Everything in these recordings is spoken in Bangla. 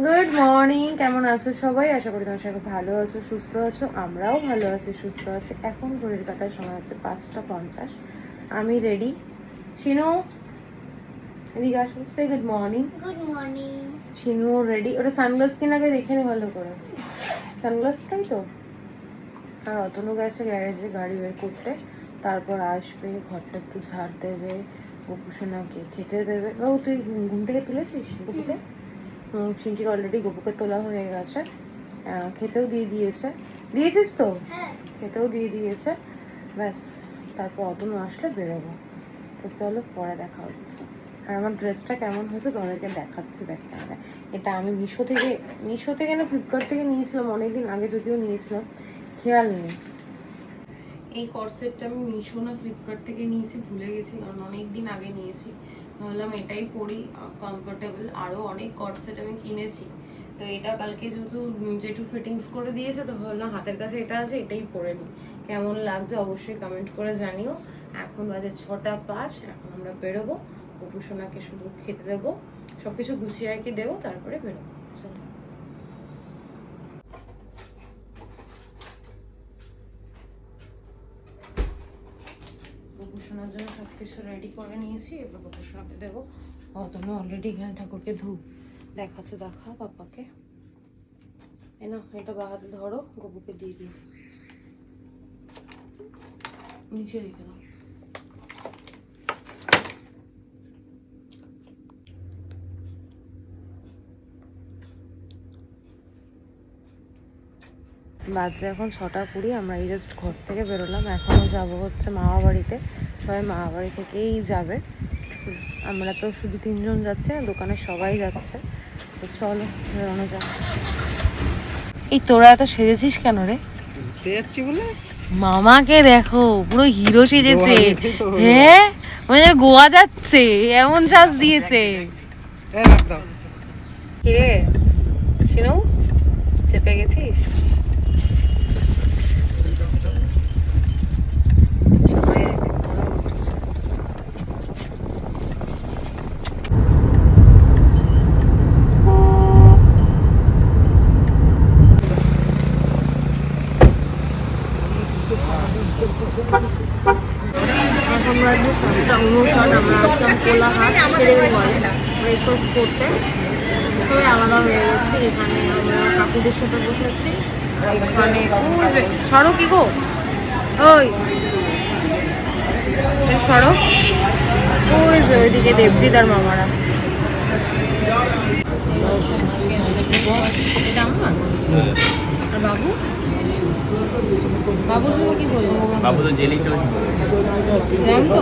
গুড মর্নিং, কেমন আছো সবাই? আশা করি তোমার সবাই ভালো আছো, সুস্থ আছো। আমরাও ভালো আছি, সুস্থ আছি। এখন ঘড়ির কাটার সময় হচ্ছে 5:50। আমি রেডি। শিনু, এদিকে আসো, say good morning. Good morning. Shinu ready. ওটা সানগ্লাস কিনা আগে দেখে নে ভালো করে। সানগ্লাসটাই তো। আর অতনু গেছে গ্যারেজে গাড়ি বের করতে, তারপর আসবে, ঘরটা একটু ঝাড় দেবে, গোপুসোনাকে খেতে দেবে। ও তুই ঘুম থেকে তুলেছিস গোপুকে? সিনটির অলরেডি গোপুকে তোলা হয়ে গেছে, খেতেও দিয়েছিস তো? হ্যাঁ, খেতেও দিয়ে দিয়েছে। ব্যাস, তারপর অতনু আসলে বেরোবো। তো চলো, পরে দেখা হচ্ছে। আর আমার ড্রেসটা কেমন হয়েছে তোমাদেরকে দেখাচ্ছি। দেখ কেমন, এটা আমি মিশো থেকে না ফ্লিপকার্ট থেকে নিয়েছিলাম অনেকদিন আগে, যদিও নিয়েছিলাম খেয়াল নেই। এই কর্সেটটা আমি মিশো না ফ্লিপকার্ট থেকে নিয়েছি, ভুলে গেছি, কারণ অনেক দিন আগে নিয়েছি। ভাবলাম এটাই পরি, কমফোর্টেবল। আরও অনেক কর্সেট আমি কিনেছি, তো এটা কালকে যেহেতু জেঠু ফিটিংস করে দিয়েছে, তো ভাবলাম হাতের কাছে এটা আছে, এটাই পরে নিই। কেমন লাগছে অবশ্যই কমেন্ট করে জানিও। এখন বাজে 6:05, এখন আমরা বেরোবো। গোপুসোনাকে শুধু খেতে দেবো, সব কিছু গুছিয়ে আর কি দেবো, তারপরে বেরোবো। চলো। গোপুসোনার জন্য সব কিছু রেডি করে নিয়েছি, এবার গোপুসোনাকে দেবো। অতনু অলরেডি এখানে ঠাকুরকে ধূপ দেখাচ্ছে, দেখা পাপাকে। এই না, এটা বাহাতে ধরো, গোপুকে দিয়ে দিই, নিচে রেখে দাও। বাজে এখন 6:20। আমরা এই জাস্ট ঘর থেকে বেরোলাম, এখনও যাবো হচ্ছে মামা বাড়িতে। সবাই মামা বাড়ি থেকেই যাবে, আমরা তো শুধু 3 জন যাচ্ছে, দোকানে সবাই যাচ্ছে। তো চলো বেরোনো যাক। এই তোরা এত সেজেছিস কেন রে? যাচ্ছি বলে মামাকে দেখো, পুরো হিরো সেজেছে। হ্যাঁ, মানে গোয়া যাচ্ছে এমন সাজ দিয়েছে। কিরে শিনু, চেপে গেছিস? সবাই এক এক করে উঠছে। এখন বাজে 7:59, আমরা আসলাম কোলাহাট ছেড়ে বলে ব্রেকফাস্ট করতে। সবাই আলাদা হয়ে গেছে। এখানে আমরা কাকুদের সাথে বসেছি, এখানে সড়ক কি গো, ওই সড়ক, ওই যে ওইদিকে দেবজিৎ আর মামারা। এটা আমার আর বাবু, বাবুর জন্য কি বলবো? বাবু তো জেলি টোস্ট বলছে।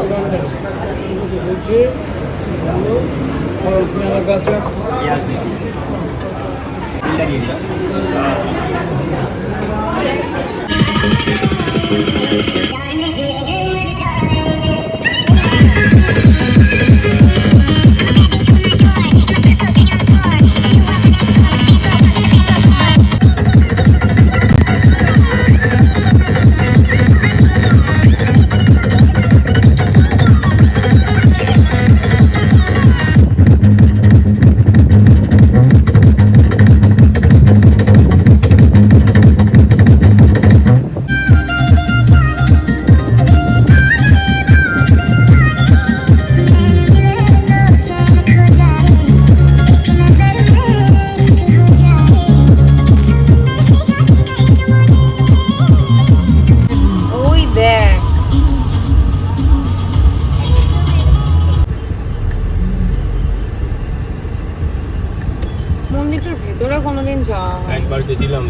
মন্দিরটার ভেতরে কোনোদিন যাওয়া হয় একবার গেছিলাম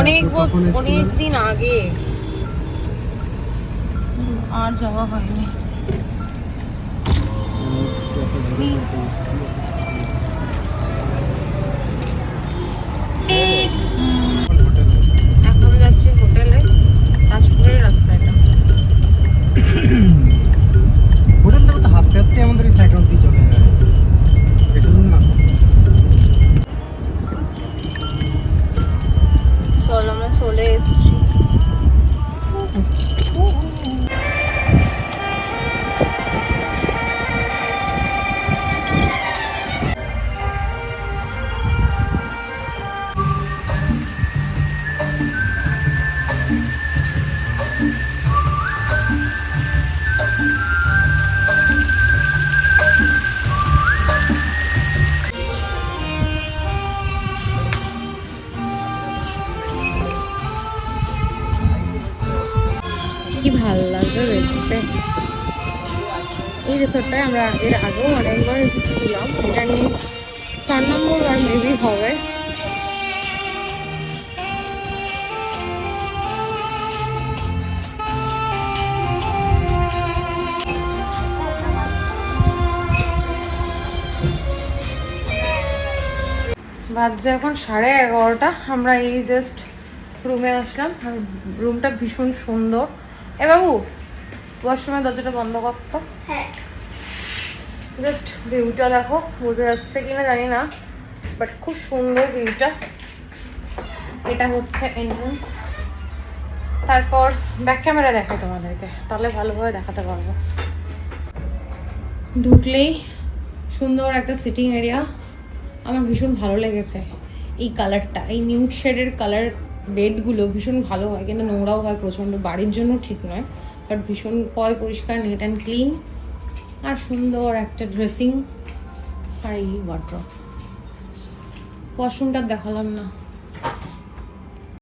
অনেক দিন আগে, আর যাওয়া হয়নি। এখন যাচ্ছি হোটেলে, তাজপুরের রাস্তাটা। হোটেলটা তো হাঁটতে হাঁটতে আমাদের সাইকেল দিয়ে চলে যায়, এটা না। চল, আমরা চলে এসেছি। রিসোর্টটায় আমরা এর আগেও অনেকবার ছিলাম, এটা নিয়ে 4 নম্বর আর মেবি হবে। বাজছে এখন 11:30, আমরা এই জাস্ট রুমে আসলাম। আর রুমটা ভীষণ সুন্দর। এ বাবু, ওয়াশরুমের দরজাটা বন্ধ করতো। হ্যাঁ, জাস্ট ভিউটা দেখো, বোঝা যাচ্ছে কিনা জানি না, বাট খুব সুন্দর ভিউটা। এটা হচ্ছে এন্ট্রান্স। তারপর ব্যাক ক্যামেরা দেখাই তোমাদেরকে, তাহলে ভালোভাবে দেখাতে পারবো। ঢুকলেই সুন্দর একটা সিটিং এরিয়া। আমার ভীষণ ভালো লেগেছে এই কালারটা, এই নিউড শেডের কালার। বেডগুলো ভীষণ ভালো হয়, কিন্তু নোংরাও হয় প্রচণ্ড, বাড়ির জন্য ঠিক নয়, বাট ভীষণ পরিষ্কার, নিট অ্যান্ড ক্লিন। আর সুন্দর একটা ড্রেসিং, আর এই ওয়ার্ড্রপ। ওয়াশরুমটা দেখালাম না।